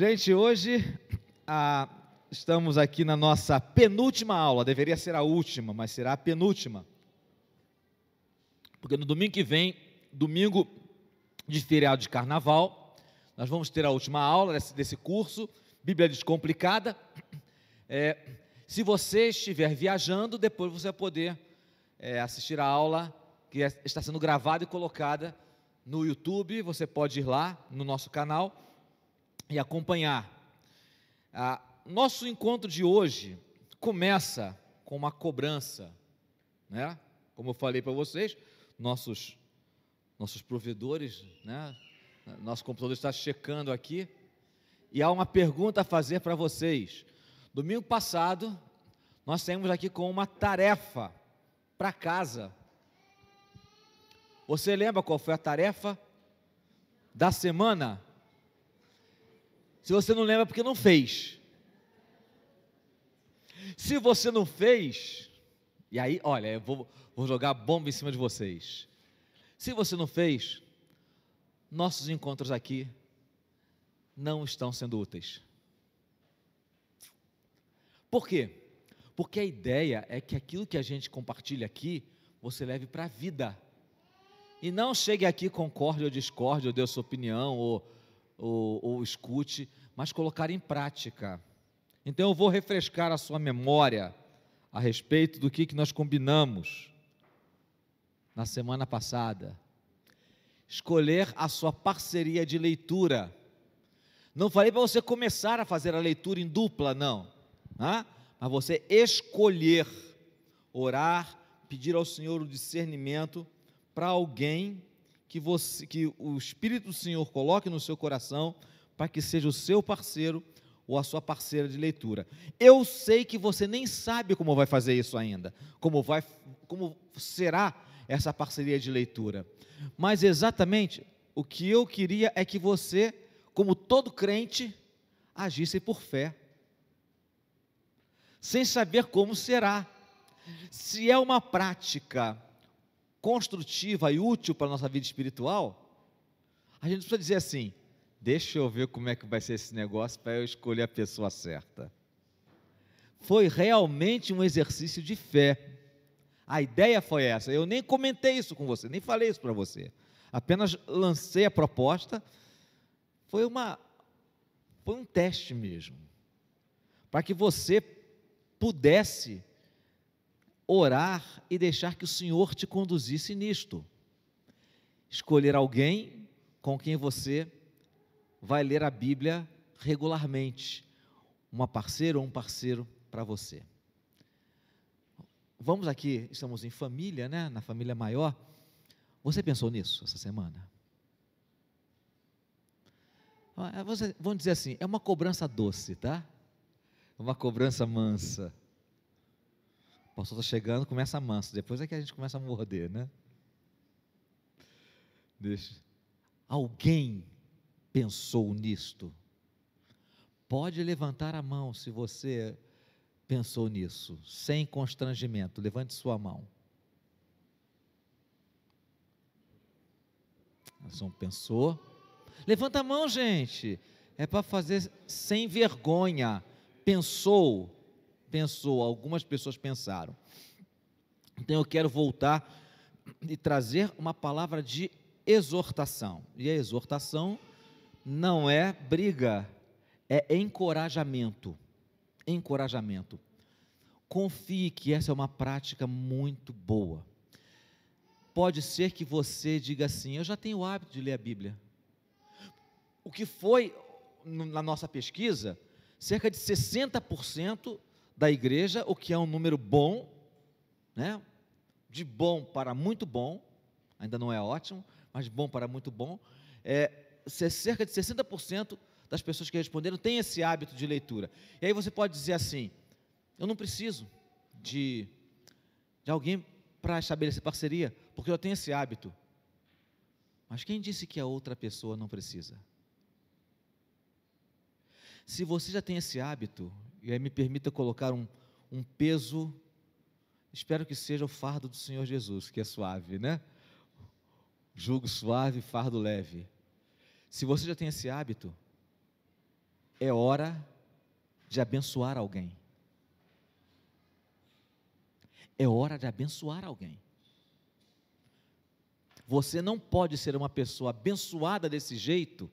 Gente, hoje estamos aqui na nossa penúltima aula, deveria ser a última, mas será a penúltima, porque no domingo que vem, domingo de feriado de carnaval, nós vamos ter a última aula desse curso, Bíblia Descomplicada. Se você estiver viajando, depois você vai poder assistir a aula, que está sendo gravada e colocada no YouTube. Você pode ir lá no nosso canal e acompanhar. Nosso encontro de hoje começa com uma cobrança, né? Como eu falei para vocês, nossos provedores, né? Nosso computador está checando aqui, e há uma pergunta a fazer para vocês. Domingo passado, nós saímos aqui com uma tarefa para casa. Você lembra qual foi a tarefa da semana? Se você não lembra, porque não fez. Se você não fez, e aí, olha, eu vou jogar bomba em cima de vocês. Se você não fez, nossos encontros aqui não estão sendo úteis. Por quê? Porque a ideia é que aquilo que a gente compartilha aqui, você leve para a vida. E não chegue aqui, concorde ou discorde, ou dê sua opinião, ou escute, mas colocar em prática. Então eu vou refrescar a sua memória a respeito do que nós combinamos na semana passada. Escolher a sua parceria de leitura. Não falei para você começar a fazer a leitura em dupla, não. Mas você escolher, orar, pedir ao Senhor o discernimento para alguém que o Espírito do Senhor coloque no seu coração, para que seja o seu parceiro ou a sua parceira de leitura. Eu sei que você nem sabe como vai fazer isso ainda, como será essa parceria de leitura, mas exatamente o que eu queria é que você, como todo crente, agisse por fé, sem saber como será. Se é uma prática construtiva e útil para a nossa vida espiritual, a gente precisa dizer assim: deixa eu ver como é que vai ser esse negócio para eu escolher a pessoa certa. Foi realmente um exercício de fé. A ideia foi essa. Eu nem comentei isso com você, nem falei isso para você. Apenas lancei a proposta. Foi um teste mesmo, para que você pudesse orar e deixar que o Senhor te conduzisse nisto. Escolher alguém com quem você vai ler a Bíblia regularmente, uma parceira ou um parceiro para você. Vamos aqui, estamos em família, né? Na família maior. Você pensou nisso essa semana? Vamos dizer assim, é uma cobrança doce, tá? Uma cobrança mansa. O pastor está chegando, começa manso, depois é que a gente começa a morder, né? Alguém pensou nisto? Pode levantar a mão se você pensou nisso, sem constrangimento. Levante sua mão. Você não pensou? Levanta a mão, gente. É para fazer sem vergonha. Pensou, algumas pessoas pensaram. Então eu quero voltar e trazer uma palavra de exortação. E a exortação não é briga, é encorajamento. Encorajamento. Confie que essa é uma prática muito boa. Pode ser que você diga assim: eu já tenho o hábito de ler a Bíblia. O que foi, na nossa pesquisa, cerca de 60% da igreja, o que é um número bom, né? De bom para muito bom, ainda não é ótimo, mas de bom para muito bom, cerca de 60% das pessoas que responderam têm esse hábito de leitura. E aí você pode dizer assim: eu não preciso de alguém para estabelecer parceria, porque eu tenho esse hábito. Mas quem disse que a outra pessoa não precisa? Se você já tem esse hábito, e aí me permita colocar um peso, espero que seja o fardo do Senhor Jesus, que é suave, né? Jugo suave, fardo leve. Se você já tem esse hábito, é hora de abençoar alguém. É hora de abençoar alguém. Você não pode ser uma pessoa abençoada desse jeito,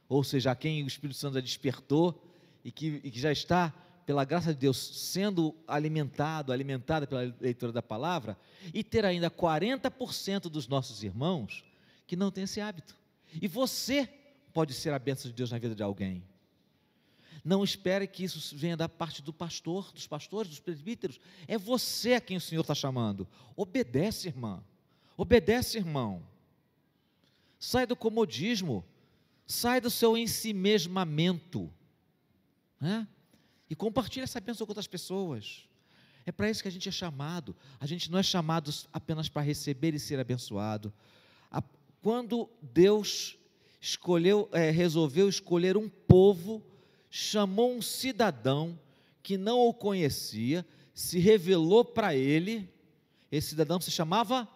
ou seja, a quem o Espírito Santo já despertou e que já está, pela graça de Deus, sendo alimentada pela leitura da palavra, e ter ainda 40% dos nossos irmãos que não têm esse hábito. E você pode ser a bênção de Deus na vida de alguém. Não espere que isso venha da parte do pastor, dos pastores, dos presbíteros. É você a quem o Senhor está chamando. Obedece, irmã. Obedece, irmão. Sai do comodismo. Sai do seu ensimesmamento. Né? E compartilha essa bênção com outras pessoas. É para isso que a gente é chamado. A gente não é chamado apenas para receber e ser abençoado. Quando Deus resolveu escolher um povo, chamou um cidadão que não o conhecia, se revelou para ele. Esse cidadão se chamava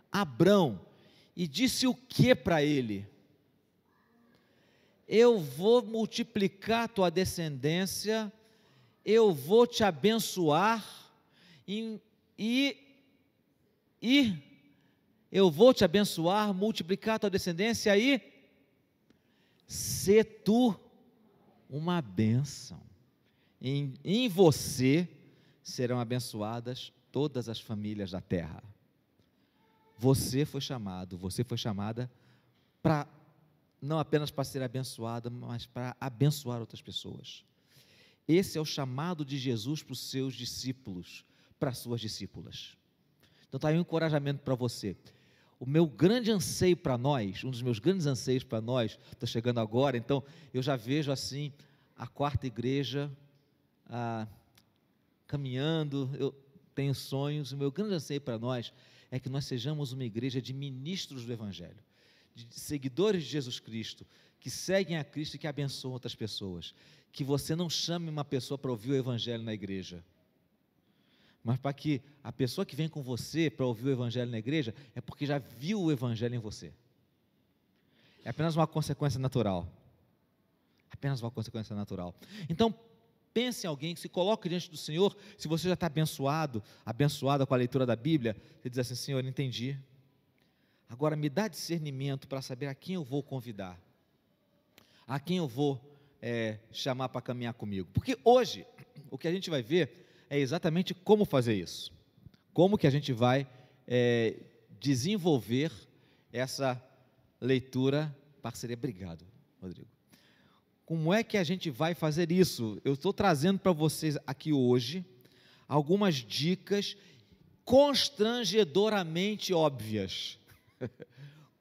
Abrão, e disse o que para ele? Eu vou multiplicar tua descendência, eu vou te abençoar, e eu vou te abençoar, multiplicar tua descendência e sê tu uma bênção. Em você serão abençoadas todas as famílias da terra. Você foi chamada para, não apenas para ser abençoada, mas para abençoar outras pessoas. Esse é o chamado de Jesus para os seus discípulos, para as suas discípulas. Então está aí um encorajamento para você. O meu grande anseio para nós, um dos meus grandes anseios para nós, está chegando agora, então eu já vejo assim, a quarta igreja caminhando, eu tenho sonhos, o meu grande anseio para nós é que nós sejamos uma igreja de ministros do Evangelho, de seguidores de Jesus Cristo, que seguem a Cristo e que abençoam outras pessoas, que você não chame uma pessoa para ouvir o Evangelho na igreja, mas para que a pessoa que vem com você para ouvir o Evangelho na igreja, é porque já viu o Evangelho em você. É apenas uma consequência natural. Apenas uma consequência natural. Então, pense em alguém que se coloque diante do Senhor, se você já está abençoada com a leitura da Bíblia, você diz assim: Senhor, entendi. Agora me dá discernimento para saber a quem eu vou convidar, a quem eu vou chamar para caminhar comigo. Porque hoje, o que a gente vai ver é exatamente como fazer isso. Como que a gente vai desenvolver essa leitura, parceria. Obrigado, Rodrigo. Como é que a gente vai fazer isso? Eu estou trazendo para vocês aqui hoje algumas dicas constrangedoramente óbvias,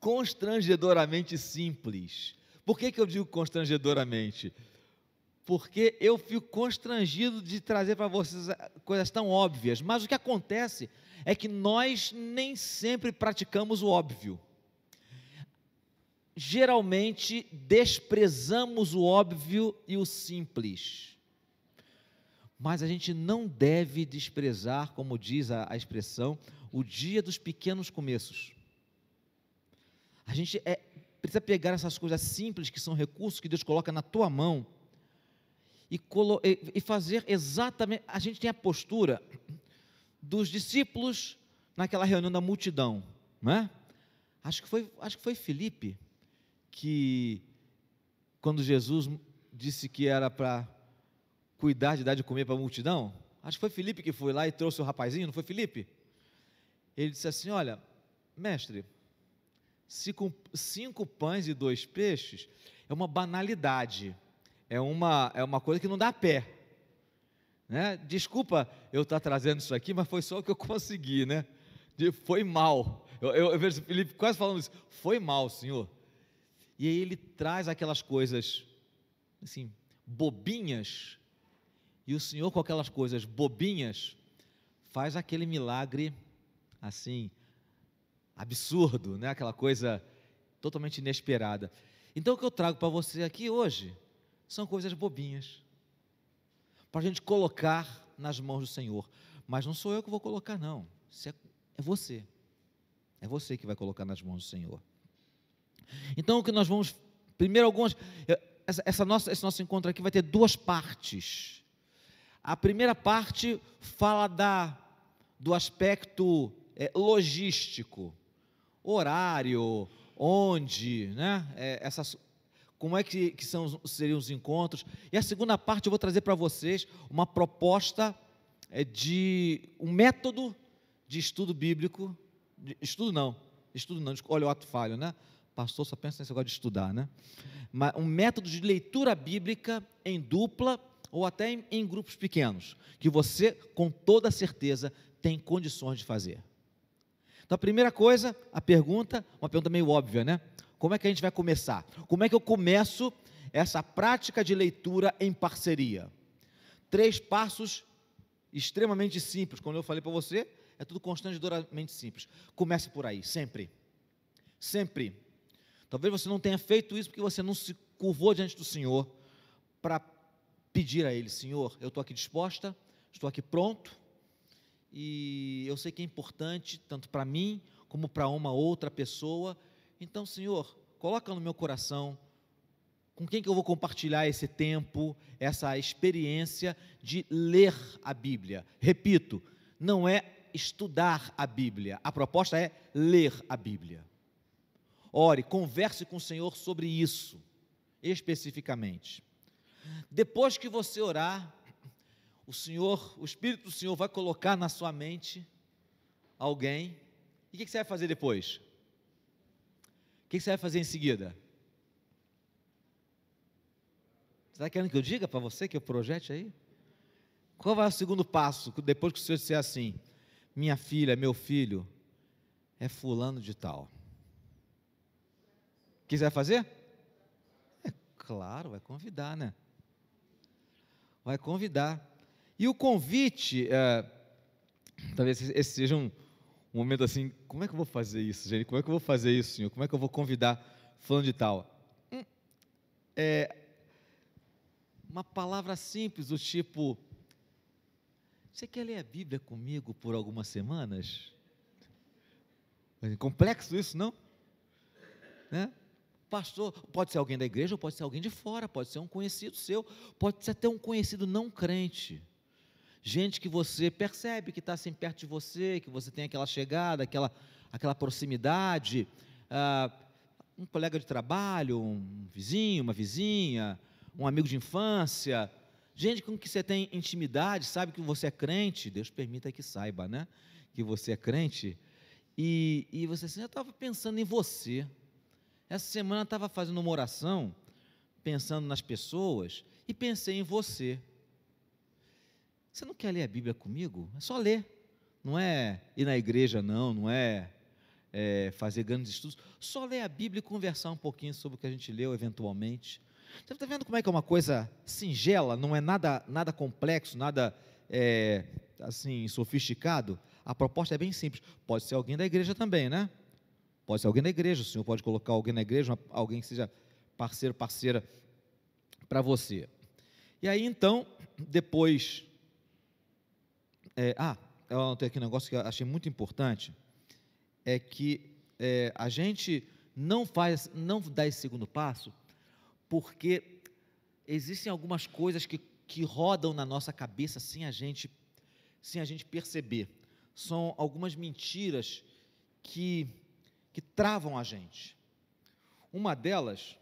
constrangedoramente simples. Por que eu digo constrangedoramente? Porque eu fico constrangido de trazer para vocês coisas tão óbvias, mas o que acontece é que nós nem sempre praticamos o óbvio. Geralmente desprezamos o óbvio e o simples, mas a gente não deve desprezar, como diz a expressão, o dia dos pequenos começos. A gente precisa pegar essas coisas simples, que são recursos que Deus coloca na tua mão, e fazer exatamente. A gente tem a postura dos discípulos naquela reunião da multidão, não é? Acho que foi Filipe, que quando Jesus disse que era para cuidar de dar de comer para a multidão, acho que foi Filipe que foi lá e trouxe o rapazinho, não foi Filipe? Ele disse assim: olha, mestre, se com 5 pães e 2 peixes, é uma banalidade, é uma coisa que não dá pé, né? Desculpa eu estar trazendo isso aqui, mas foi só o que eu consegui, né? Foi mal, eu vejo o Filipe quase falando isso, foi mal, Senhor. E aí ele traz aquelas coisas assim, bobinhas, e o Senhor com aquelas coisas bobinhas, faz aquele milagre assim, absurdo, né? Aquela coisa totalmente inesperada. Então o que eu trago para você aqui hoje são coisas bobinhas, para a gente colocar nas mãos do Senhor. Mas não sou eu que vou colocar, não. É você que vai colocar nas mãos do Senhor. Então, o que nós vamos, primeiro esse nosso encontro aqui vai ter duas partes. A primeira parte fala do aspecto logístico, horário, onde, né? Como é que seriam os encontros. E a segunda parte eu vou trazer para vocês uma proposta de um método de estudo bíblico, estudo não, olha o ato falho, né? Pastor só pensa nesse negócio de estudar, né? Mas um método de leitura bíblica em dupla ou até em grupos pequenos, que você, com toda certeza, tem condições de fazer. Então, a primeira coisa, uma pergunta meio óbvia, né? Como é que a gente vai começar? Como é que eu começo essa prática de leitura em parceria? 3 passos extremamente simples, como eu falei para você, é tudo constrangedoramente simples. Comece por aí, sempre. Sempre. Talvez você não tenha feito isso porque você não se curvou diante do Senhor para pedir a Ele: Senhor, eu estou aqui disposta, estou aqui pronto, e eu sei que é importante, tanto para mim, como para uma outra pessoa. Então, Senhor, coloca no meu coração, com quem que eu vou compartilhar esse tempo, essa experiência de ler a Bíblia. Repito, não é estudar a Bíblia, a proposta é ler a Bíblia. Ore, converse com o Senhor sobre isso, especificamente. Depois que você orar, o Espírito do Senhor vai colocar na sua mente alguém, e o que você vai fazer depois? O que você vai fazer em seguida? Você está querendo que eu diga para você, que eu projete aí? Qual vai o segundo passo, depois que o Senhor disser assim: minha filha, meu filho, é fulano de tal? O que você vai fazer? Claro, vai convidar, né? Vai convidar. E o convite, talvez esse seja um momento assim: como é que eu vou fazer isso, gente? Como é que eu vou fazer isso, Senhor? Como é que eu vou convidar fulano de tal? Uma palavra simples, do tipo: você quer ler a Bíblia comigo por algumas semanas? Complexo isso, não? Né? Pastor, pode ser alguém da igreja, ou pode ser alguém de fora, pode ser um conhecido seu, pode ser até um conhecido não crente, gente que você percebe que está assim perto de você, que você tem aquela chegada, aquela proximidade, um colega de trabalho, um vizinho, uma vizinha, um amigo de infância, gente com que você tem intimidade, sabe que você é crente, Deus permita que saiba, né, que você é crente, e você assim: eu estava pensando em você. Essa semana eu estava fazendo uma oração, pensando nas pessoas, e pensei em você. Você não quer ler a Bíblia comigo? É só ler. Não é ir na igreja, não é fazer grandes estudos. Só ler a Bíblia e conversar um pouquinho sobre o que a gente leu, eventualmente. Você está vendo como é que é uma coisa singela, não é nada complexo, nada assim, sofisticado? A proposta é bem simples. Pode ser alguém da igreja também, né? Pode ser alguém da igreja, o Senhor pode colocar alguém na igreja, alguém que seja parceiro, parceira para você. E aí então, depois, eu anotei aqui um negócio que eu achei muito importante, é que a gente não dá esse segundo passo, porque existem algumas coisas que rodam na nossa cabeça sem a gente perceber. São algumas mentiras que travam a gente. Uma delas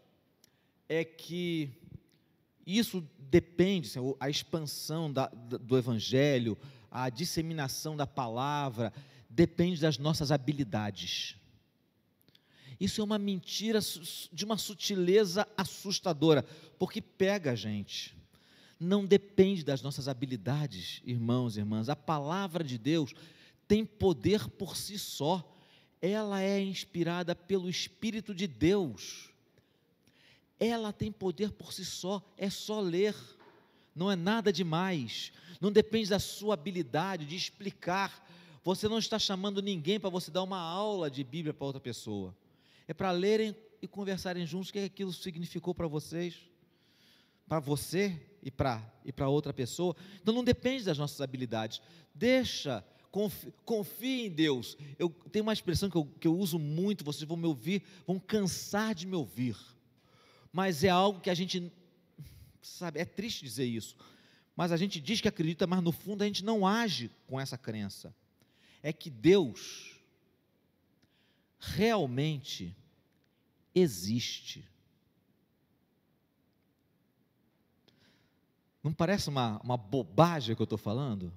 é que isso depende, a expansão do Evangelho, a disseminação da palavra, depende das nossas habilidades. Isso é uma mentira de uma sutileza assustadora, porque pega a gente. Não depende das nossas habilidades, irmãos e irmãs. A palavra de Deus tem poder por si só. Ela é inspirada pelo Espírito de Deus, ela tem poder por si só, é só ler, não é nada demais, não depende da sua habilidade de explicar, você não está chamando ninguém para você dar uma aula de Bíblia para outra pessoa, é para lerem e conversarem juntos o que aquilo significou para vocês, para você e para outra pessoa. Então não depende das nossas habilidades, deixa Confie em Deus. Eu tenho uma expressão que eu uso muito, vocês vão me ouvir, vão cansar de me ouvir, mas é algo que a gente, sabe, é triste dizer isso, mas a gente diz que acredita, mas no fundo a gente não age com essa crença. É que Deus realmente existe. Não parece uma bobagem que eu estou falando?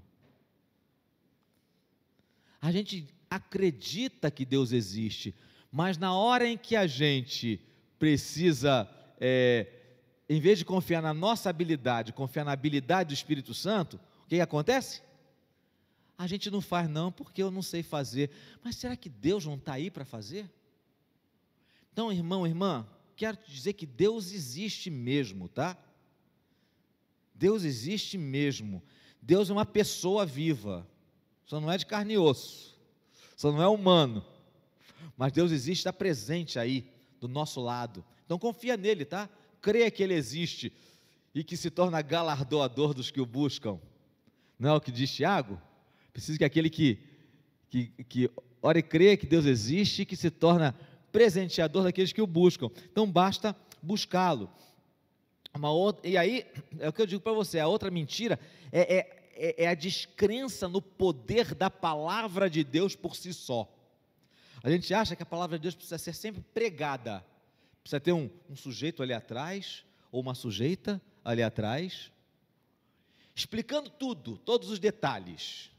A gente acredita que Deus existe, mas na hora em que a gente precisa, em vez de confiar na nossa habilidade, confiar na habilidade do Espírito Santo, o que acontece? A gente não faz não, porque eu não sei fazer. Mas será que Deus não está aí para fazer? Então, irmão, irmã, quero te dizer que Deus existe mesmo, tá? Deus existe mesmo. Deus é uma pessoa viva, só não é de carne e osso, só não é humano, mas Deus existe, está presente aí, do nosso lado. Então confia nele, tá? Creia que ele existe e que se torna galardoador dos que o buscam. Não é o que diz Tiago? Preciso que aquele que ora e creia que Deus existe e que se torna presenteador daqueles que o buscam. Então basta buscá-lo. E aí, é o que eu digo para você, a outra mentira é a descrença no poder da palavra de Deus por si só. A gente acha que a palavra de Deus precisa ser sempre pregada, precisa ter um sujeito ali atrás, ou uma sujeita ali atrás, explicando tudo, todos os detalhes.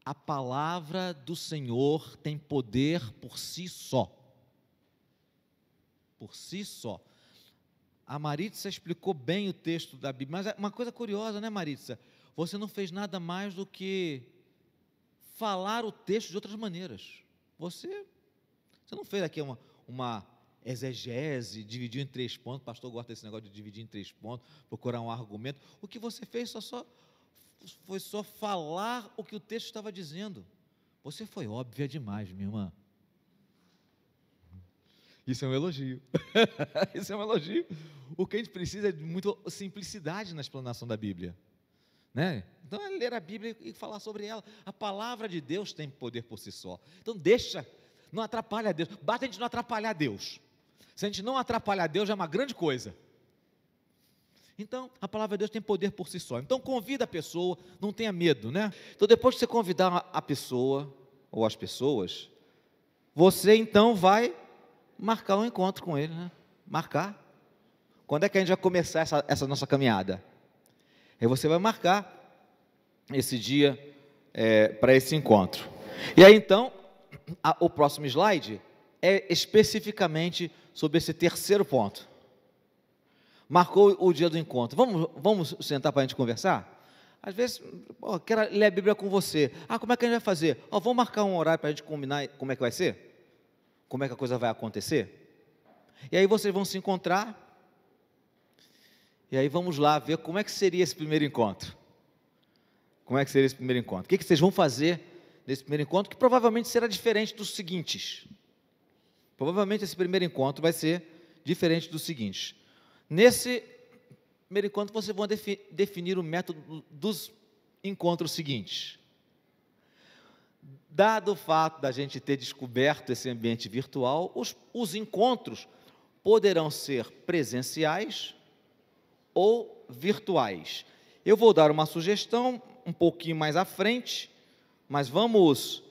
A palavra do Senhor tem poder por si só. Por si só. A Maritza explicou bem o texto da Bíblia, mas uma coisa curiosa, né, Maritza? Você não fez nada mais do que falar o texto de outras maneiras. Você não fez aqui uma exegese, dividiu em 3 pontos, o pastor gosta desse negócio de dividir em 3 pontos, procurar um argumento. O que você fez foi só falar o que o texto estava dizendo. Você foi óbvia demais, minha irmã. Isso é um elogio. Isso é um elogio. O que a gente precisa é de muita simplicidade na explanação da Bíblia, né? Então é ler a Bíblia e falar sobre ela. A palavra de Deus tem poder por si só. Então não atrapalha Deus. Basta a gente não atrapalhar Deus. Se a gente não atrapalhar Deus, já é uma grande coisa. Então, a palavra de Deus tem poder por si só. Então, convida a pessoa, não tenha medo, né? Então, depois que você convidar a pessoa, ou as pessoas, você então vai marcar um encontro com ele, né? Marcar. Quando é que a gente vai começar essa nossa caminhada? Aí você vai marcar esse dia para esse encontro. E aí então, o próximo slide é especificamente sobre esse terceiro ponto. Marcou o dia do encontro. Vamos sentar para a gente conversar? Às vezes, quero ler a Bíblia com você. Como é que a gente vai fazer? Vamos marcar um horário para a gente combinar como é que vai ser? Como é que a coisa vai acontecer? E aí vocês vão se encontrar, e aí vamos lá ver como é que seria esse primeiro encontro. Como é que seria esse primeiro encontro? O que vocês vão fazer nesse primeiro encontro, que provavelmente será diferente dos seguintes. Provavelmente esse primeiro encontro vai ser diferente dos seguintes. Nesse primeiro encontro, vocês vão definir o método dos encontros seguintes. Dado o fato da gente ter descoberto esse ambiente virtual, os encontros poderão ser presenciais ou virtuais. Eu vou dar uma sugestão um pouquinho mais à frente, mas vamos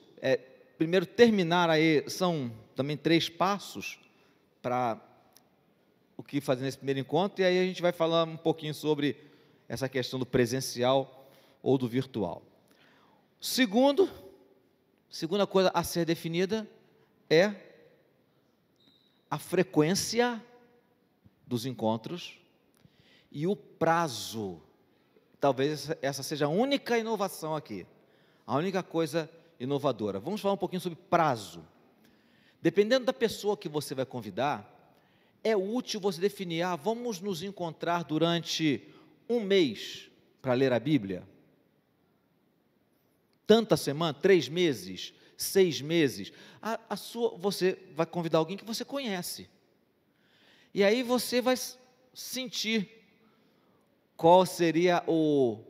primeiro terminar aí, são também 3 passos para o que fazer nesse primeiro encontro, e aí a gente vai falar um pouquinho sobre essa questão do presencial ou do virtual. Segunda coisa a ser definida é a frequência dos encontros e o prazo. Talvez essa seja a única inovação aqui, a única coisa inovadora. Vamos falar um pouquinho sobre prazo. Dependendo da pessoa que você vai convidar, é útil você definir, vamos nos encontrar durante 1 mês para ler a Bíblia? Tanta semana, 3 meses, 6 meses, você vai convidar alguém que você conhece, e aí você vai sentir qual seria o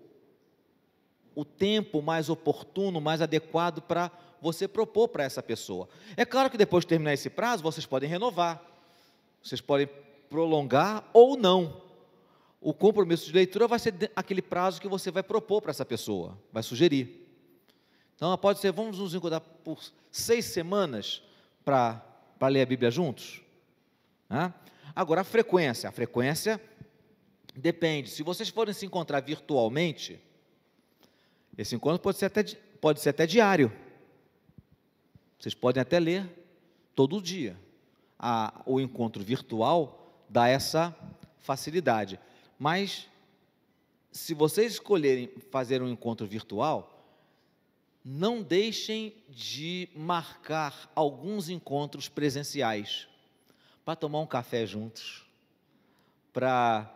o tempo mais oportuno, mais adequado para você propor para essa pessoa. É claro que depois de terminar esse prazo, vocês podem renovar, vocês podem prolongar ou não. O compromisso de leitura vai ser aquele prazo que você vai propor para essa pessoa, vai sugerir. Então, pode ser, vamos nos encontrar por 6 semanas para ler a Bíblia juntos? Né? Agora, a frequência depende. Se vocês forem se encontrar virtualmente, esse encontro pode ser até diário. Vocês podem até ler todo dia. O encontro virtual dá essa facilidade. Mas, se vocês escolherem fazer um encontro virtual, não deixem de marcar alguns encontros presenciais, para tomar um café juntos, para,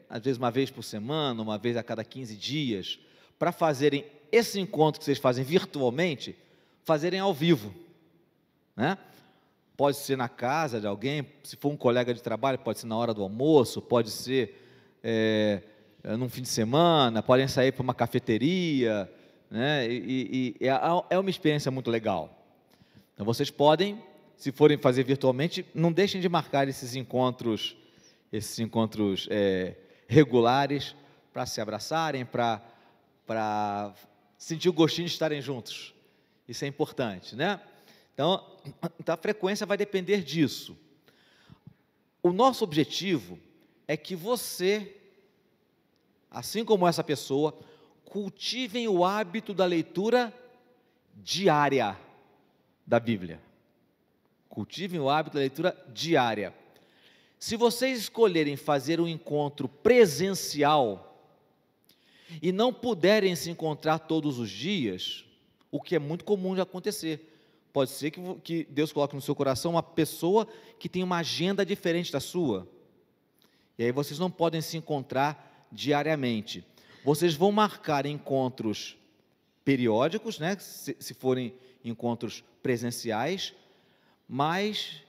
às vezes, uma vez por semana, uma vez a cada 15 dias, para fazerem esse encontro que vocês fazem virtualmente, fazerem ao vivo, né? Pode ser na casa de alguém, se for um colega de trabalho, pode ser na hora do almoço, pode ser num fim de semana, podem sair para uma cafeteria, né? É uma experiência muito legal. Então, vocês podem, se forem fazer virtualmente, não deixem de marcar esses encontros regulares, para se abraçarem, para sentir o gostinho de estarem juntos. Isso é importante, né? Então, a frequência vai depender disso. O nosso objetivo é que você, assim como essa pessoa, cultivem o hábito da leitura diária da Bíblia. Cultivem o hábito da leitura diária. Se vocês escolherem fazer um encontro presencial e não puderem se encontrar todos os dias, o que é muito comum de acontecer, pode ser que Deus coloque no seu coração uma pessoa que tem uma agenda diferente da sua, e aí vocês não podem se encontrar diariamente. Vocês vão marcar encontros periódicos, né, se forem encontros presenciais, mas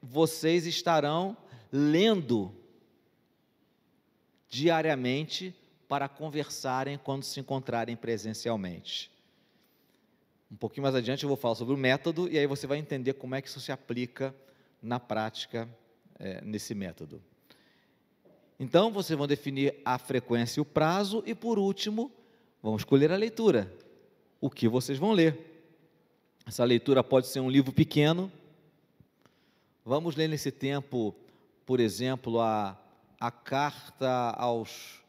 vocês estarão lendo diariamente para conversarem quando se encontrarem presencialmente. Um pouquinho mais adiante eu vou falar sobre o método, e aí você vai entender como é que isso se aplica na prática, nesse método. Então, vocês vão definir a frequência e o prazo, e por último, vão escolher a leitura, o que vocês vão ler. Essa leitura pode ser um livro pequeno. Vamos ler nesse tempo, por exemplo, a carta aos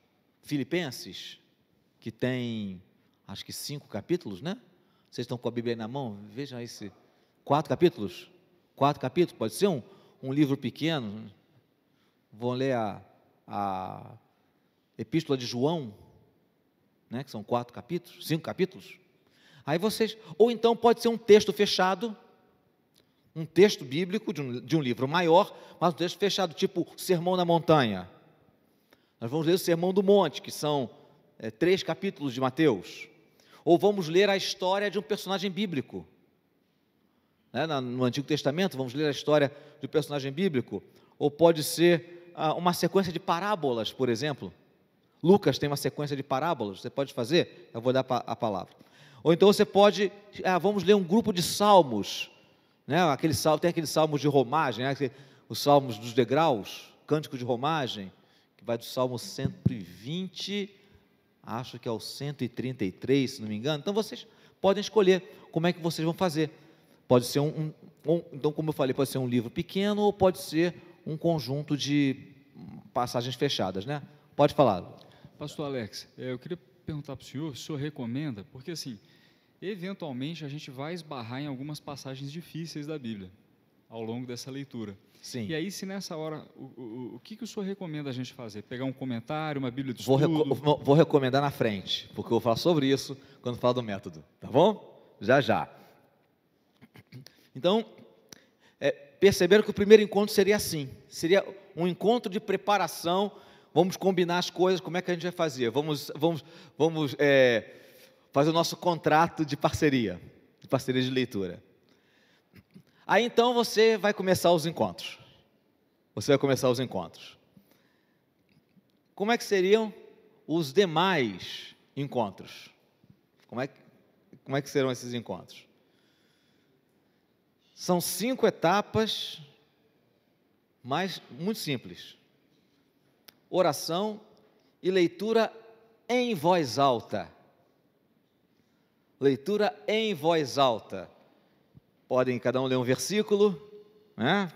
Filipenses, que tem, acho que 5 capítulos, né? Vocês estão com a Bíblia aí na mão? Vejam aí 4 capítulos. 4 capítulos, pode ser um livro pequeno. Vão ler a Epístola de João, né, que são 4 capítulos, 5 capítulos. Aí vocês, ou então pode ser um texto fechado, um texto bíblico de um livro maior, mas um texto fechado, tipo Sermão na Montanha. Nós vamos ler o Sermão do Monte, que são 3 capítulos de Mateus. Ou vamos ler a história de um personagem bíblico, né? No Antigo Testamento, vamos ler a história de um personagem bíblico. Ou pode ser uma sequência de parábolas, por exemplo. Lucas tem uma sequência de parábolas, você pode fazer? Eu vou dar a palavra. Ou então você pode, vamos ler um grupo de salmos, né? Tem aqueles salmos de romagem, né? Os salmos dos degraus, cântico de romagem, que vai do Salmo 120, acho que é o 133, se não me engano. Então, vocês podem escolher como é que vocês vão fazer. Pode ser então, como eu falei, pode ser um livro pequeno, ou pode ser um conjunto de passagens fechadas, né? Pode falar. Pastor Alex, eu queria perguntar para o senhor recomenda, porque assim, eventualmente a gente vai esbarrar em algumas passagens difíceis da Bíblia, ao longo dessa leitura. Sim. E aí, se nessa hora, o que o senhor recomenda a gente fazer? Pegar um comentário, uma Bíblia de estudo? Vou recomendar na frente, porque eu vou falar sobre isso quando falar do método, tá bom? Já. Então, perceberam que o primeiro encontro seria assim, seria um encontro de preparação. Vamos combinar as coisas, como é que a gente vai fazer? Vamos fazer o nosso contrato de parceria de leitura. Aí então você vai começar os encontros. Como é que seriam os demais encontros. Como é que serão esses encontros? São 5 etapas, mas muito simples. Oração e leitura em voz alta. Leitura em voz alta. Podem cada um ler um versículo, né?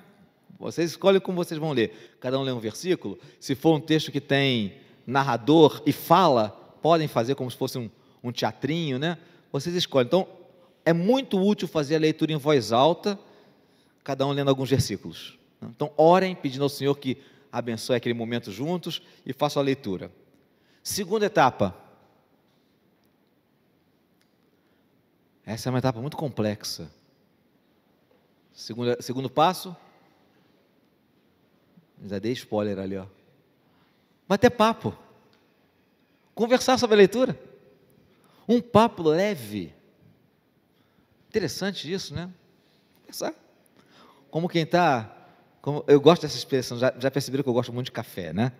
Vocês escolhem como vocês vão ler. Cada um lê um versículo. Se for um texto que tem narrador e fala, podem fazer como se fosse um teatrinho, né? Vocês escolhem. Então, é muito útil fazer a leitura em voz alta, cada um lendo alguns versículos. Então, orem, pedindo ao Senhor que abençoe aquele momento juntos e façam a leitura. Segunda etapa. Essa é uma etapa muito complexa. Segundo passo. Já dei spoiler ali, ó. Bater papo. Conversar sobre a leitura. Um papo leve. Interessante isso, né? Conversar. Como quem está... Eu gosto dessa expressão, já perceberam que eu gosto muito de café, né?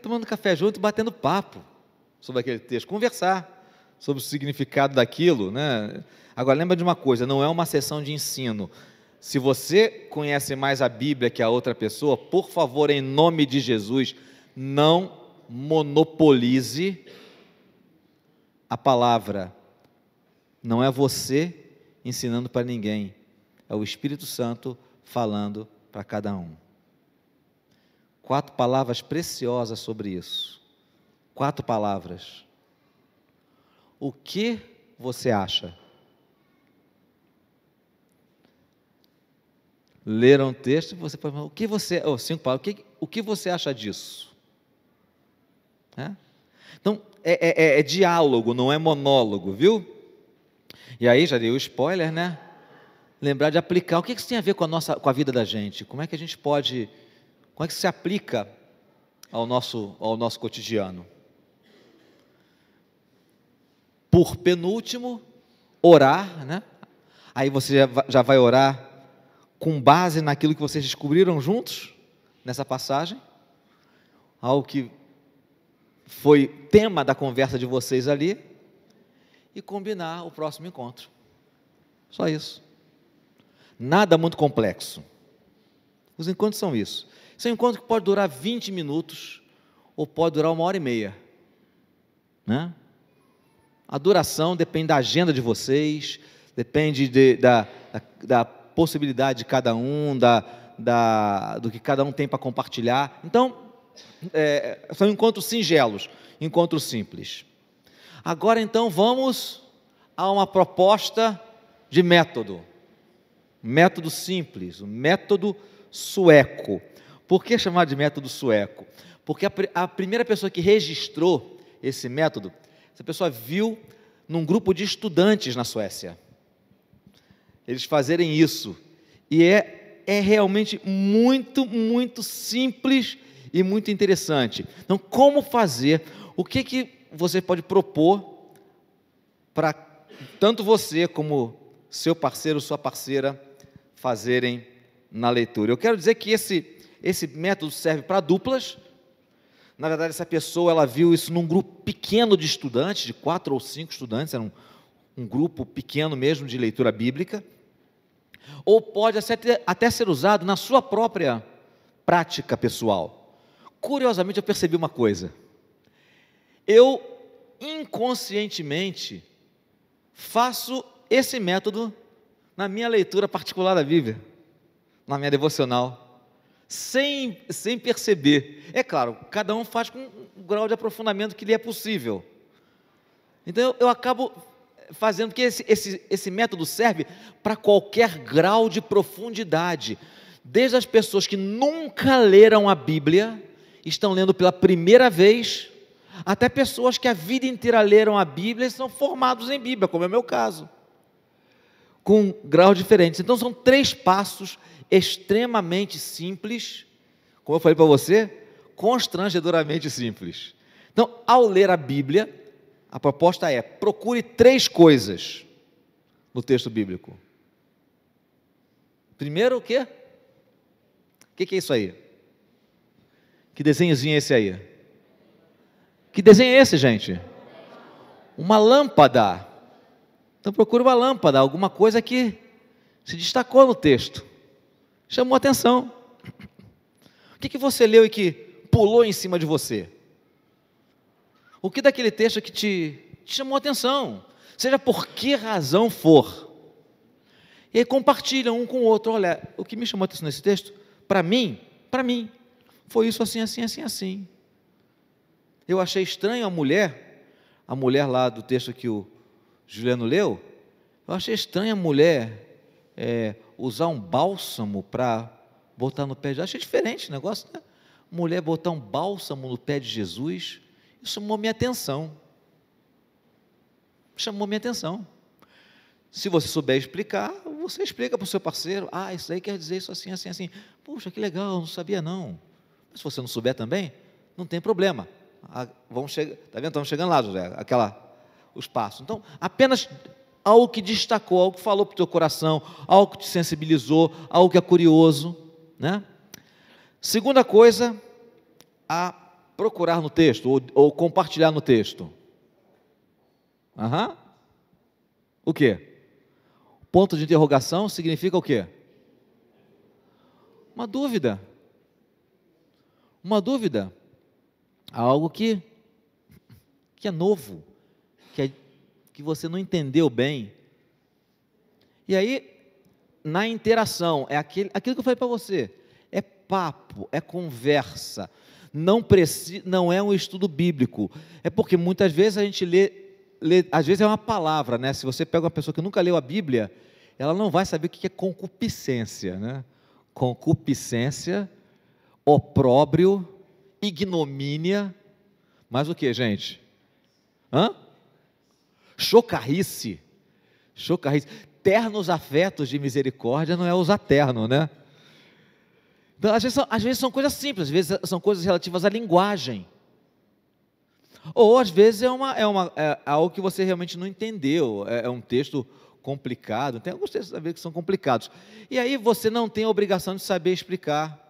Tomando café junto e batendo papo sobre aquele texto. Conversar sobre o significado daquilo, né? Agora, lembra de uma coisa, não é uma sessão de ensino. Se você conhece mais a Bíblia que a outra pessoa, por favor, em nome de Jesus, não monopolize a palavra. Não é você ensinando para ninguém, é o Espírito Santo falando para cada um. 4 palavras preciosas sobre isso. 4 palavras. O que você acha? Leram um texto, você pode falar, 5 palavras, o que você acha disso? Então, é diálogo, não é monólogo, viu? E aí, já dei o spoiler, né? Lembrar de aplicar, o que isso tem a ver com a vida da gente? Como é que a gente pode, como é que se aplica ao nosso cotidiano? Por penúltimo, orar, né? Aí você já vai orar com base naquilo que vocês descobriram juntos, nessa passagem, algo que foi tema da conversa de vocês ali, e combinar o próximo encontro. Só isso. Nada muito complexo. Os encontros são isso. Esse é um encontro que pode durar 20 minutos, ou pode durar 1h30, né? A duração depende da agenda de vocês, depende da possibilidade de cada um, do que cada um tem para compartilhar. Então, são encontros singelos, encontros simples. Agora, então, vamos a uma proposta de método. Método simples, o método sueco. Por que chamar de método sueco? Porque a primeira pessoa que registrou esse método, essa pessoa viu num grupo de estudantes na Suécia. Eles fazerem isso. E é realmente muito, muito simples e muito interessante. Então, como fazer? O que você pode propor para tanto você como seu parceiro, sua parceira, fazerem na leitura? Eu quero dizer que esse método serve para duplas. Na verdade, essa pessoa, ela viu isso num grupo pequeno de estudantes, de 4 ou 5 estudantes, era um grupo pequeno mesmo de leitura bíblica. Ou pode até ser usado na sua própria prática pessoal. Curiosamente, eu percebi uma coisa. Eu, inconscientemente, faço esse método na minha leitura particular da Bíblia, na minha devocional, sem perceber. É claro, cada um faz com um grau de aprofundamento que lhe é possível. Então, eu acabo fazendo, porque esse método serve para qualquer grau de profundidade. Desde as pessoas que nunca leram a Bíblia, estão lendo pela primeira vez, até pessoas que a vida inteira leram a Bíblia e são formados em Bíblia, como é o meu caso, com graus diferentes. Então, são 3 passos extremamente simples, como eu falei para você, constrangedoramente simples. Então, ao ler a Bíblia, a proposta é: procure 3 coisas no texto bíblico. Primeiro, o quê? O que é isso aí? Que desenhozinho é esse aí? Que desenho é esse, gente? Uma lâmpada. Então procure uma lâmpada, alguma coisa que se destacou no texto, chamou a atenção. O que você leu e que pulou em cima de você? O que daquele texto que te chamou a atenção? Seja por que razão for. E aí compartilham um com o outro. Olha, o que me chamou a atenção nesse texto, para mim, foi isso assim, assim, assim, assim. Eu achei estranho a mulher lá do texto que o Juliano leu, eu achei estranho a mulher usar um bálsamo para botar no pé de Jesus. Achei diferente o negócio, né? Mulher botar um bálsamo no pé de Jesus, isso chamou minha atenção. Chamou minha atenção. Se você souber explicar, você explica para o seu parceiro. Ah, isso aí quer dizer isso assim, assim, assim. Puxa, que legal, não sabia não. Mas se você não souber também, não tem problema. Vamos chegar, tá vendo? Estamos chegando lá, José, os passos. Então, apenas algo que destacou, algo que falou para o teu coração, algo que te sensibilizou, algo que é curioso, né? Segunda coisa, a procurar no texto, ou compartilhar no texto. O quê? Ponto de interrogação significa o quê? Uma dúvida. Uma dúvida. Algo que é novo, que você não entendeu bem. E aí, na interação, é aquilo que eu falei para você, é papo, é conversa, não é um estudo bíblico, é porque muitas vezes a gente lê, às vezes é uma palavra, né? Se você pega uma pessoa que nunca leu a Bíblia, ela não vai saber o que é concupiscência, né? Concupiscência, opróbrio, ignomínia, mas o que, gente? Chocarrice, ternos afetos de misericórdia não é usar terno, né? Então, às vezes são coisas simples, às vezes são coisas relativas à linguagem, ou às vezes é algo que você realmente não entendeu, é um texto complicado, tem alguns textos a ver que são complicados, e aí você não tem a obrigação de saber explicar.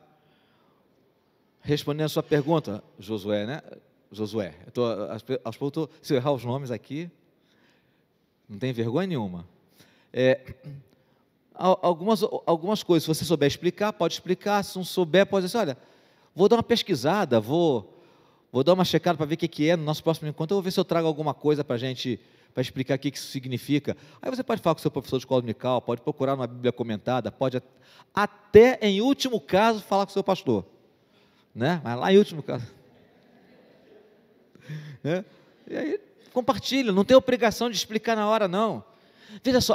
Respondendo a sua pergunta, Josué, né? Josué, se eu errar os nomes aqui, não tem vergonha nenhuma. Algumas coisas, se você souber explicar, pode explicar, se não souber, pode dizer, olha, vou dar uma pesquisada, vou dar uma checada para ver o que é no nosso próximo encontro, eu vou ver se eu trago alguma coisa para a gente, para explicar o que isso significa. Aí você pode falar com o seu professor de escola dominical, pode procurar uma Bíblia comentada, pode até, em último caso, falar com o seu pastor. Né? Mas lá em último caso, né? E aí compartilha, não tem obrigação de explicar na hora não. Veja só,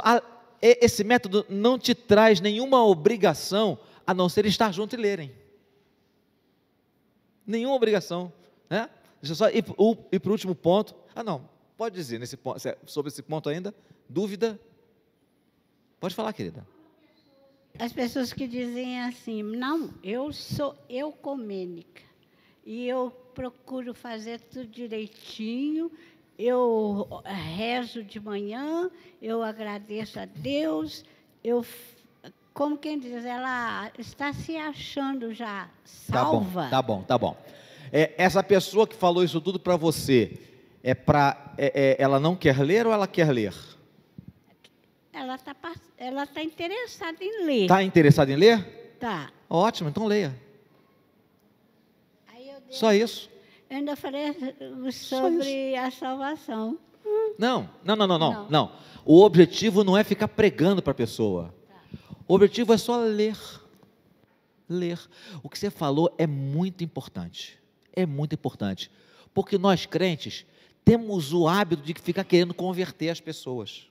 esse método não te traz nenhuma obrigação a não ser estar junto e lerem. Nenhuma obrigação, né? Deixa eu só ir para o último ponto. Não, pode dizer sobre esse ponto ainda? Dúvida? Pode falar, querida. As pessoas que dizem assim, não, eu sou ecumênica, e eu procuro fazer tudo direitinho, eu rezo de manhã, eu agradeço a Deus, como quem diz, ela está se achando já salva. Tá bom. Essa pessoa que falou isso tudo para você, ela não quer ler ou ela quer ler? Ela está interessada em ler. Está interessada em ler? Tá. Ótimo, então leia. Aí Só isso. Eu ainda falei sobre a salvação. Não. O objetivo não é ficar pregando para a pessoa. O objetivo é só ler. Ler. O que você falou é muito importante. É muito importante. Porque nós crentes temos o hábito de ficar querendo converter as pessoas.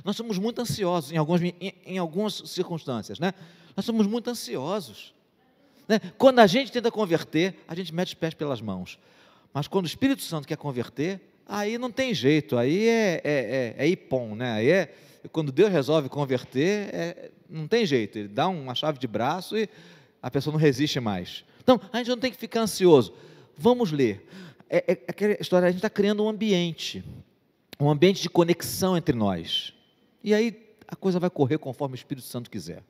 Nós somos muito ansiosos em algumas circunstâncias, né? Nós somos muito ansiosos, né? Quando a gente tenta converter, a gente mete os pés pelas mãos. Mas quando o Espírito Santo quer converter, aí não tem jeito, aí é ipom, né? Aí quando Deus resolve converter, não tem jeito, Ele dá uma chave de braço e a pessoa não resiste mais. Então, a gente não tem que ficar ansioso. Vamos ler. Aquela história, a gente está criando um ambiente de conexão entre nós. E aí a coisa vai correr conforme o Espírito Santo quiser.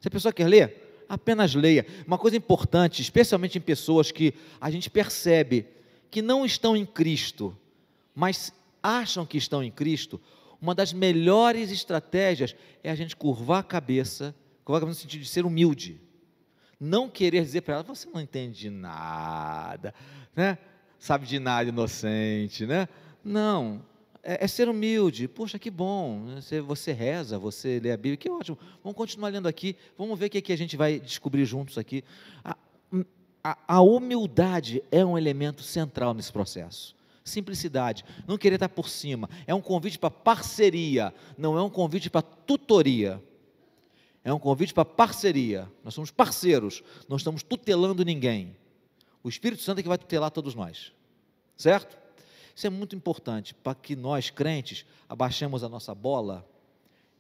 Se a pessoa quer ler, apenas leia. Uma coisa importante, especialmente em pessoas que a gente percebe que não estão em Cristo, mas acham que estão em Cristo, uma das melhores estratégias é a gente curvar a cabeça no sentido de ser humilde. Não querer dizer para ela, você não entende de nada, né? Sabe de nada, inocente, né? Não, é ser humilde. Poxa, que bom, você reza, você lê a Bíblia, que ótimo. Vamos continuar lendo aqui, vamos ver o que a gente vai descobrir juntos aqui. A humildade é um elemento central nesse processo. Simplicidade, não querer estar por cima, é um convite para parceria, não é um convite para tutoria, é um convite para parceria. Nós somos parceiros, não estamos tutelando ninguém. O Espírito Santo é que vai tutelar todos nós, certo? Isso é muito importante para que nós, crentes, abaixemos a nossa bola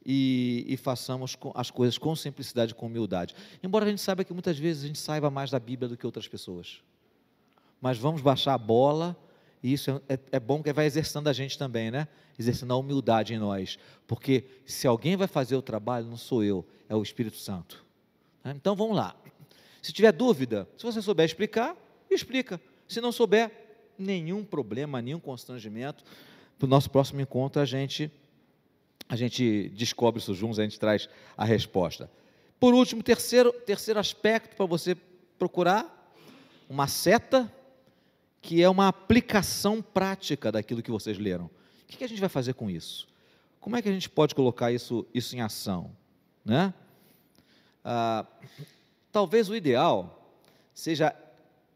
e façamos as coisas com simplicidade, com humildade. Embora a gente saiba que muitas vezes a gente saiba mais da Bíblia do que outras pessoas, mas vamos baixar a bola. E isso é bom, que vai exercendo a gente também, né? Exercendo a humildade em nós. Porque se alguém vai fazer o trabalho, não sou eu, é o Espírito Santo. Então vamos lá. Se tiver dúvida, se você souber explicar, explica. Se não souber, nenhum problema, nenhum constrangimento. Para o nosso próximo encontro, a gente descobre isso juntos, a gente traz a resposta. Por último, terceiro aspecto para você procurar, uma seta, que é uma aplicação prática daquilo que vocês leram. O que a gente vai fazer com isso? Como é que a gente pode colocar isso em ação? Né? Talvez o ideal seja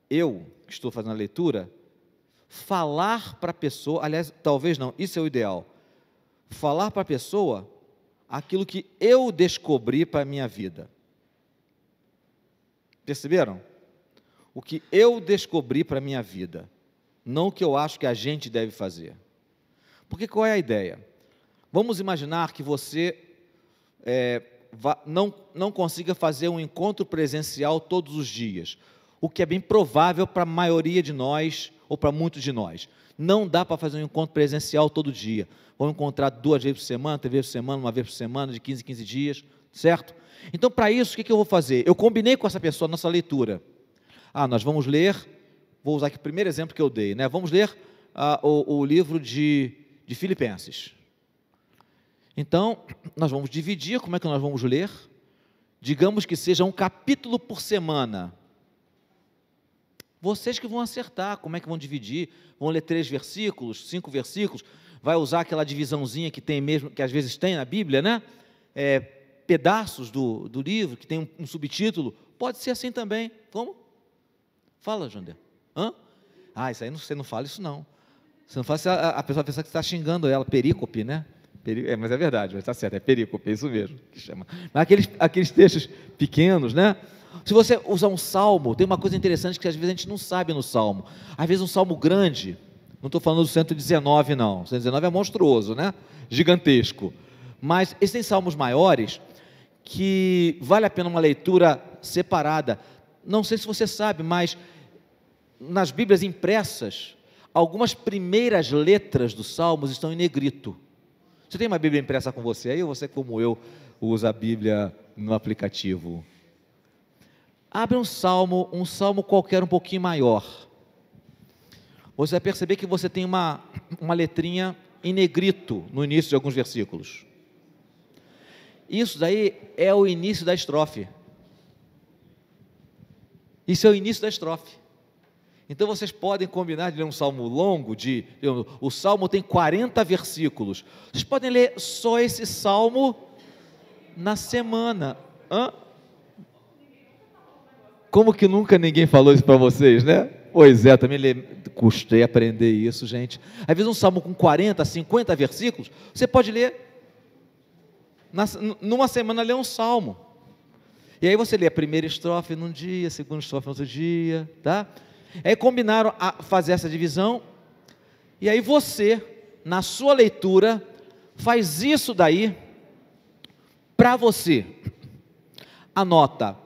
eu, que estou fazendo a leitura, falar para a pessoa, aliás, talvez não, isso é o ideal, falar para a pessoa aquilo que eu descobri para a minha vida. Perceberam? O que eu descobri para a minha vida, não o que eu acho que a gente deve fazer. Porque qual é a ideia? Vamos imaginar que você não consiga fazer um encontro presencial todos os dias, o que é bem provável para a maioria de nós, ou para muitos de nós. Não dá para fazer um encontro presencial todo dia. Vamos encontrar 2 vezes por semana, 3 vezes por semana, 1 vez por semana, de 15 em 15 dias, certo? Então, para isso, o que eu vou fazer? Eu combinei com essa pessoa, nossa leitura. Nós vamos ler, vou usar aqui o primeiro exemplo que eu dei, né? Vamos ler o livro de Filipenses. Então, nós vamos dividir, como é que nós vamos ler? Digamos que seja um capítulo por semana. Vocês que vão acertar, como é que vão dividir? Vão ler 3 versículos, 5 versículos, vai usar aquela divisãozinha que tem mesmo, que às vezes tem na Bíblia, né? Pedaços do livro, que tem um subtítulo, pode ser assim também. Como? Fala, Jander. Isso aí você não fala isso não. Você não fala, a pessoa pensa que você está xingando ela, perícope, né? Mas é verdade, mas está certo, é perícope, é isso mesmo que chama. Mas aqueles textos pequenos, né? Se você usar um salmo, tem uma coisa interessante que às vezes a gente não sabe no salmo. Às vezes um salmo grande, não estou falando do 119 não, o 119 é monstruoso, né? Gigantesco. Mas existem salmos maiores que vale a pena uma leitura separada. Não sei se você sabe, mas nas Bíblias impressas, algumas primeiras letras dos salmos estão em negrito. Você tem uma Bíblia impressa com você aí, ou você, como eu, usa a Bíblia no aplicativo? Abre um salmo qualquer um pouquinho maior. Você vai perceber que você tem uma letrinha em negrito no início de alguns versículos. Isso daí é o início da estrofe. Isso é o início da estrofe. Então vocês podem combinar de ler um salmo longo, o salmo tem 40 versículos. Vocês podem ler só esse salmo na semana. Como que nunca ninguém falou isso para vocês, né? Pois é, também custei aprender isso, gente. Às vezes um salmo com 40, 50 versículos, você pode ler, numa semana, ler um salmo. E aí você lê a primeira estrofe num dia, a segunda estrofe no outro dia, tá? Aí combinaram a fazer essa divisão, e aí você, na sua leitura, faz isso daí para você. Anota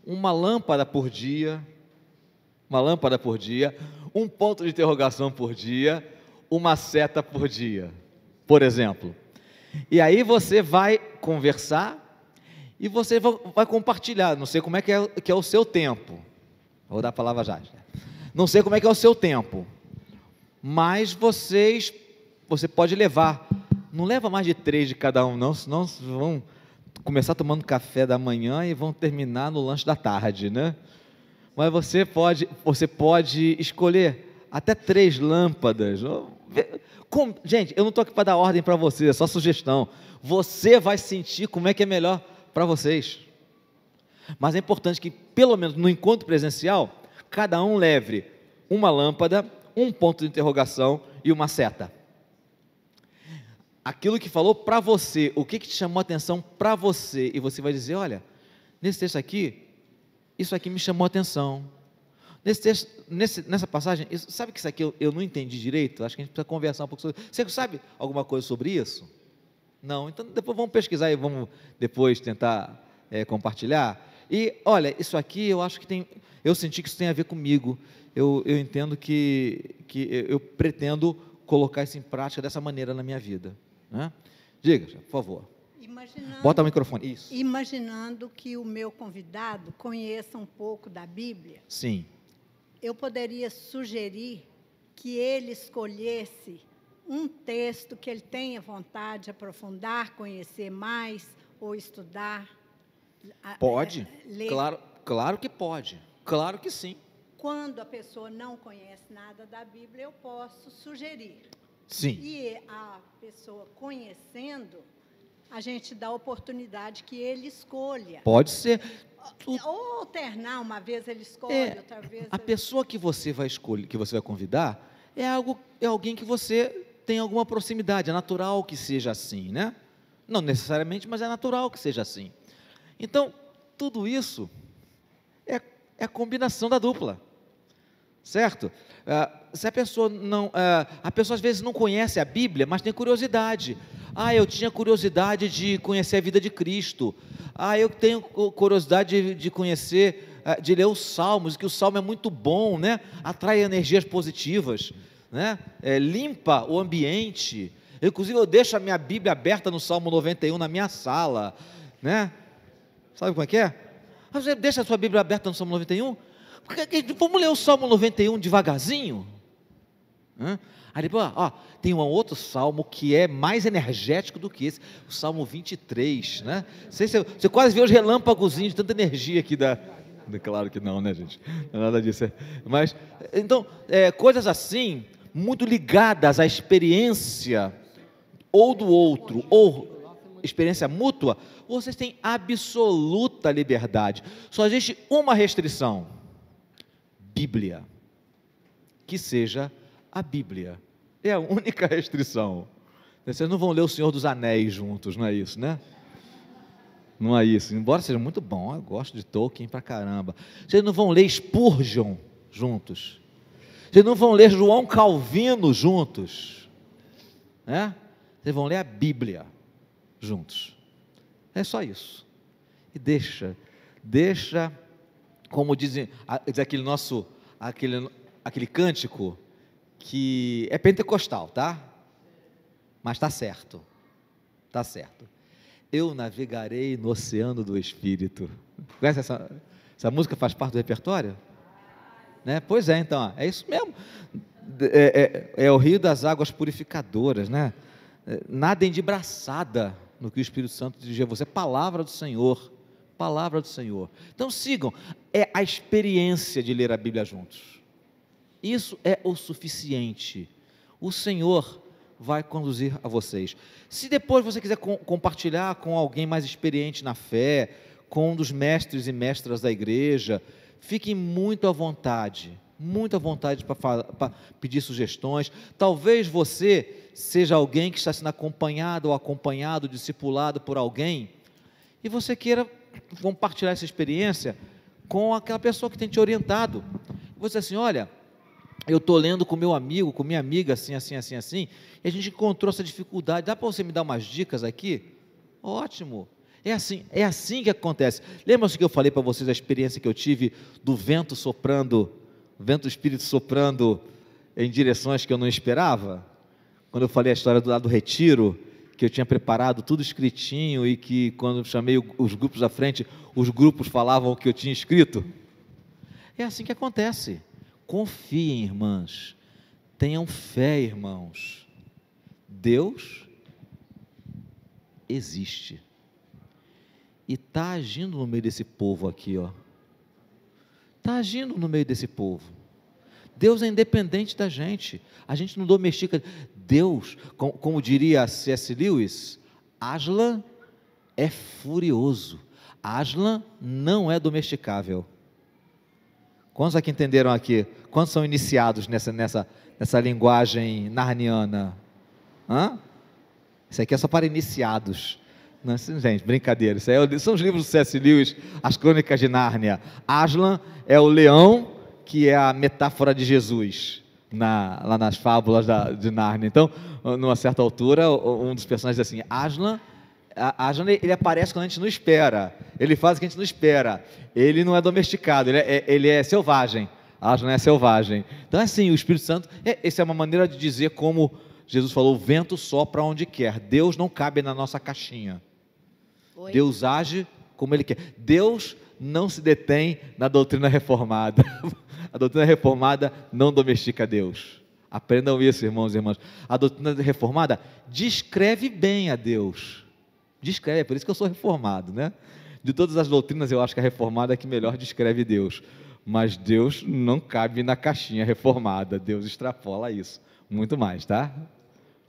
uma lâmpada por dia, um ponto de interrogação por dia, uma seta por dia, por exemplo. E aí você vai conversar e você vai compartilhar, não sei como é que é o seu tempo. Vou dar a palavra já. Não sei como é que é o seu tempo, mas você pode levar. Não leva mais de 3 de cada um, não, senão vão começar tomando café da manhã e vão terminar no lanche da tarde, né? Mas você pode escolher até 3 lâmpadas. Gente, eu não estou aqui para dar ordem para você, é só sugestão. Você vai sentir como é que é melhor para vocês. Mas é importante que, pelo menos no encontro presencial, cada um leve uma lâmpada, um ponto de interrogação e uma seta. Aquilo que falou para você, o que te chamou a atenção para você, e você vai dizer, olha, nesse texto aqui, isso aqui me chamou a atenção. Nesse texto, nessa passagem, sabe que isso aqui eu não entendi direito? Acho que a gente precisa conversar um pouco sobre isso. Você sabe alguma coisa sobre isso? Não, então depois vamos pesquisar e vamos depois tentar compartilhar. E olha, isso aqui eu acho que eu senti que isso tem a ver comigo. Eu entendo que eu pretendo colocar isso em prática dessa maneira na minha vida. Né? Diga, por favor. Bota o microfone. Isso. Imaginando que o meu convidado conheça um pouco da Bíblia. Sim. Eu poderia sugerir que ele escolhesse um texto que ele tenha vontade de aprofundar, conhecer mais ou estudar. Pode. Ler. Claro que pode. Claro que sim. Quando a pessoa não conhece nada da Bíblia, eu posso sugerir. Sim. E a pessoa conhecendo, a gente dá a oportunidade que ele escolha. Pode ser. Ou alternar, uma vez ele escolhe, outra vez... A pessoa que você vai escolher, que você vai convidar, é alguém que você tem alguma proximidade, é natural que seja assim, né? Não necessariamente, mas é natural que seja assim. Então, tudo isso é a combinação da dupla, certo? Se a pessoa não... a pessoa às vezes não conhece a Bíblia, mas tem curiosidade. Eu tinha curiosidade de conhecer a vida de Cristo. Eu tenho curiosidade de conhecer, de ler os Salmos, que o Salmo é muito bom, né? Atrai energias positivas, né? Limpa o ambiente. Inclusive, eu deixo a minha Bíblia aberta no Salmo 91 na minha sala, né? Sabe como é que é? Você deixa a sua Bíblia aberta no Salmo 91? Vamos ler o Salmo 91 devagarzinho? Aí depois, tem um outro salmo que é mais energético do que esse, o Salmo 23, né? Você quase vê os relâmpagozinhos de tanta energia aqui claro que não, né, gente? Não é nada disso. Mas, então, coisas assim, muito ligadas à experiência ou do outro, ou experiência mútua, vocês têm absoluta liberdade. Só existe uma restrição: Bíblia. Que seja a Bíblia. É a única restrição. Vocês não vão ler O Senhor dos Anéis juntos, não é isso, né? Não é isso. Embora seja muito bom, eu gosto de Tolkien pra caramba. Vocês não vão ler Spurgeon juntos. Vocês não vão ler João Calvino juntos, né? Vocês vão ler a Bíblia juntos. É só isso. E deixa, como diz aquele cântico, que é pentecostal, tá? Mas está certo. Está certo. Eu navegarei no oceano do Espírito. Conhece essa música? Faz parte do repertório? Né? Pois é, então, é isso mesmo. É o rio das águas purificadoras, né? Nadem de braçada no que o Espírito Santo dirige a você. Palavra do Senhor. Palavra do Senhor. Então sigam. É a experiência de ler a Bíblia juntos. Isso é o suficiente. O Senhor vai conduzir a vocês. Se depois você quiser compartilhar com alguém mais experiente na fé, com um dos mestres e mestras da igreja, fiquem muito à vontade para pedir sugestões. Talvez você seja alguém que está sendo acompanhado ou acompanhado, discipulado por alguém, e você queira compartilhar essa experiência com aquela pessoa que tem te orientado. Você assim, olha, eu estou lendo com meu amigo, com minha amiga, assim, e a gente encontrou essa dificuldade, dá para você me dar umas dicas aqui? Ótimo, é assim que acontece. Lembra-se que eu falei para vocês a experiência que eu tive do vento do Espírito soprando em direções que eu não esperava? Quando eu falei a história do retiro, que eu tinha preparado tudo escritinho e que quando chamei os grupos à frente, os grupos falavam o que eu tinha escrito? É assim que acontece. confiem, irmãs, tenham fé, irmãos. Deus existe e está agindo no meio desse povo aqui, ó. Está agindo no meio desse povo. Deus é independente da gente. A gente não domestica. Deus, como diria C.S. Lewis, Aslan é furioso. Aslan não é domesticável. Quantos aqui entenderam aqui? Quantos são iniciados nessa linguagem narniana? Hã? Isso aqui é só para iniciados. Não, gente, brincadeira. Isso aí são os livros do C.S. Lewis, as Crônicas de Nárnia. Aslan é o leão, que é a metáfora de Jesus, lá nas fábulas de Nárnia. Então, numa certa altura, um dos personagens diz assim, Aslan, ele aparece quando a gente não espera, ele faz o que a gente não espera, ele não é domesticado, ele é selvagem, Aslan é selvagem. Então, assim, o Espírito Santo, essa é uma maneira de dizer como Jesus falou, o vento sopra onde quer, Deus não cabe na nossa caixinha. Oi? Deus age como Ele quer, Deus não se detém na doutrina reformada. A doutrina reformada não domestica Deus. Aprendam isso, irmãos e irmãs. A doutrina reformada descreve bem a Deus. Descreve, é por isso que eu sou reformado, né? De todas as doutrinas, eu acho que a reformada é que melhor descreve Deus. Mas Deus não cabe na caixinha reformada. Deus extrapola isso. Muito mais, tá?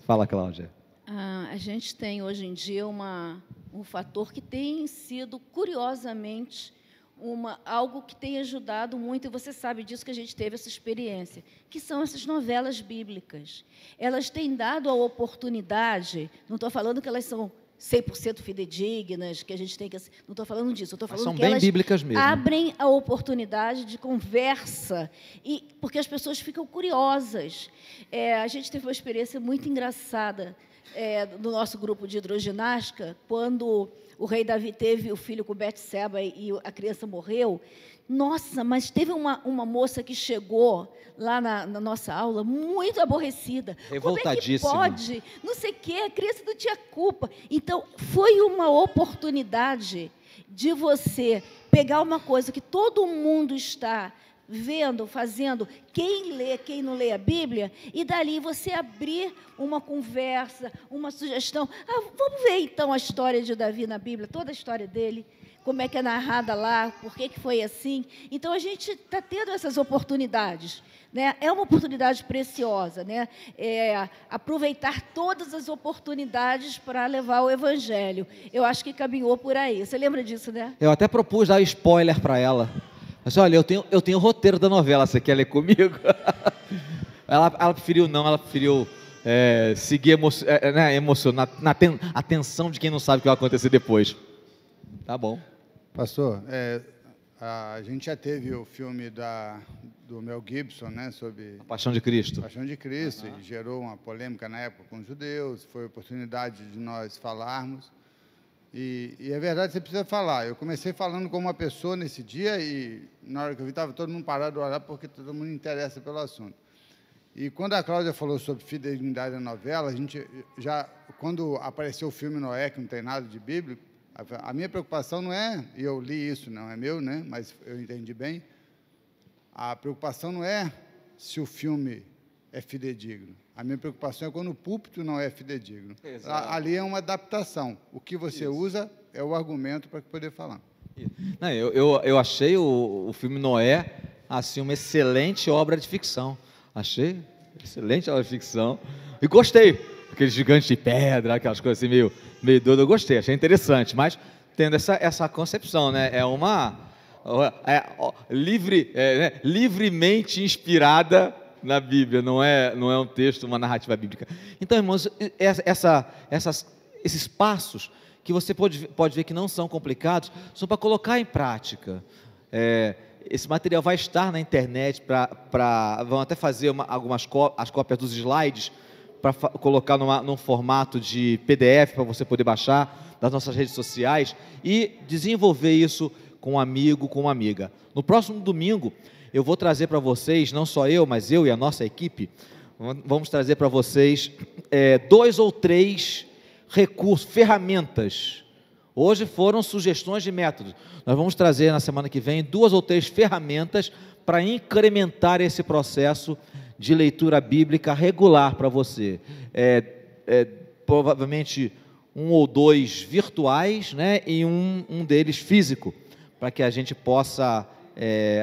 Fala, Cláudia. A gente tem hoje em dia um fator que tem sido, curiosamente, algo que tem ajudado muito, e você sabe disso, que a gente teve essa experiência, que são essas novelas bíblicas. Elas têm dado a oportunidade, não estou falando que elas são 100% fidedignas, que a gente tem que... Não estou falando disso, eu estou falando que elas bíblicas mesmo. Abrem a oportunidade de conversa, porque as pessoas ficam curiosas. A gente teve uma experiência muito engraçada no nosso grupo de hidroginástica, quando o rei Davi teve o filho com Betseba e a criança morreu. Nossa, mas teve uma moça que chegou lá na nossa aula muito aborrecida. Revoltadíssima. Como é que pode? Não sei o quê, a criança não tinha culpa. Então, foi uma oportunidade de você pegar uma coisa que todo mundo está vendo, fazendo, quem lê, quem não lê a Bíblia, e dali você abrir uma conversa, uma sugestão. Vamos ver, então, a história de Davi na Bíblia, toda a história dele, como é que é narrada lá, por que foi assim. Então, a gente está tendo essas oportunidades, né? É uma oportunidade preciosa, né? Aproveitar todas as oportunidades para levar o Evangelho. Eu acho que caminhou por aí. Você lembra disso, né? Eu até propus dar spoiler para ela. Mas olha, eu tenho o roteiro da novela, você quer ler comigo? Ela preferiu não, ela preferiu seguir emocionar, na atenção de quem não sabe o que vai acontecer depois. Tá bom. Pastor, a gente já teve o filme do Mel Gibson, né, sobre a Paixão de Cristo. Paixão de Cristo, e gerou uma polêmica na época com os judeus, foi a oportunidade de nós falarmos. E é verdade, você precisa falar. Eu comecei falando com uma pessoa nesse dia e, na hora que eu vi, estava todo mundo parado de olhar, porque todo mundo interessa pelo assunto. E quando a Cláudia falou sobre fidelidade na novela, a gente quando apareceu o filme Noé, que não tem nada de bíblico, a minha preocupação não é, e eu li isso, não é meu, né, mas eu entendi bem, a preocupação não é se o filme é fidedigno. A minha preocupação é quando o púlpito não é fidedigno. Ali é uma adaptação. O que você usa é o argumento para poder falar. Não, eu achei o filme Noé assim, uma excelente obra de ficção. Achei excelente obra de ficção. E gostei. Aqueles gigantes de pedra, aquelas coisas assim meio doidas, eu gostei, achei interessante. Mas tendo essa concepção, né? Livremente inspirada na Bíblia, não é um texto, uma narrativa bíblica. Então, irmãos, esses passos que você pode ver que não são complicados, são para colocar em prática. Esse material vai estar na internet, vão até fazer as cópias dos slides, para colocar num formato de PDF, para você poder baixar das nossas redes sociais e desenvolver isso com um amigo, com uma amiga. No próximo domingo, eu vou trazer para vocês, não só eu, mas eu e a nossa equipe, vamos trazer para vocês 2 ou 3 recursos, ferramentas. Hoje foram sugestões de métodos. Nós vamos trazer na semana que vem 2 ou 3 ferramentas para incrementar esse processo de leitura bíblica regular para você. Provavelmente 1 ou 2 virtuais, né, e um deles físico, para que a gente possa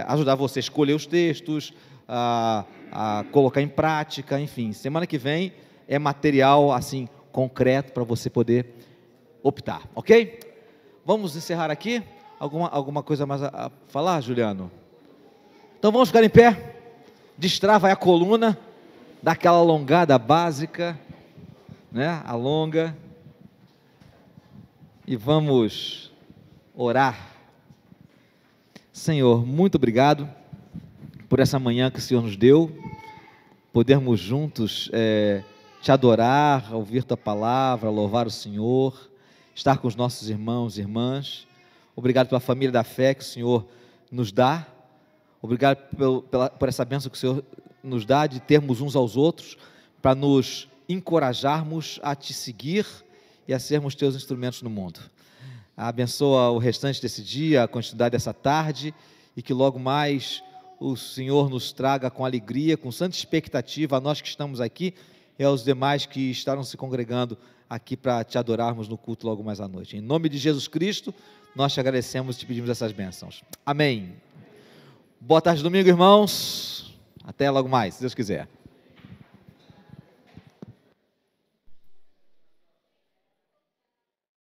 ajudar você a escolher os textos, a colocar em prática, enfim. Semana que vem é material assim concreto para você poder optar, ok? Vamos encerrar aqui? Alguma coisa mais a falar, Juliano? Então vamos ficar em pé, destrava aí a coluna, dá aquela alongada básica, né? Alonga, e vamos orar. Senhor, muito obrigado por essa manhã que o Senhor nos deu, podermos juntos te adorar, ouvir tua palavra, louvar o Senhor, estar com os nossos irmãos e irmãs. Obrigado pela família da fé que o Senhor nos dá. Obrigado por essa bênção que o Senhor nos dá de termos uns aos outros, para nos encorajarmos a te seguir e a sermos teus instrumentos no mundo. Abençoa o restante desse dia, a continuidade dessa tarde, e que logo mais o Senhor nos traga com alegria, com santa expectativa, a nós que estamos aqui e aos demais que estarão se congregando aqui para te adorarmos no culto logo mais à noite. Em nome de Jesus Cristo, nós te agradecemos e te pedimos essas bênçãos. Amém. Boa tarde, domingo, irmãos. Até logo mais, se Deus quiser.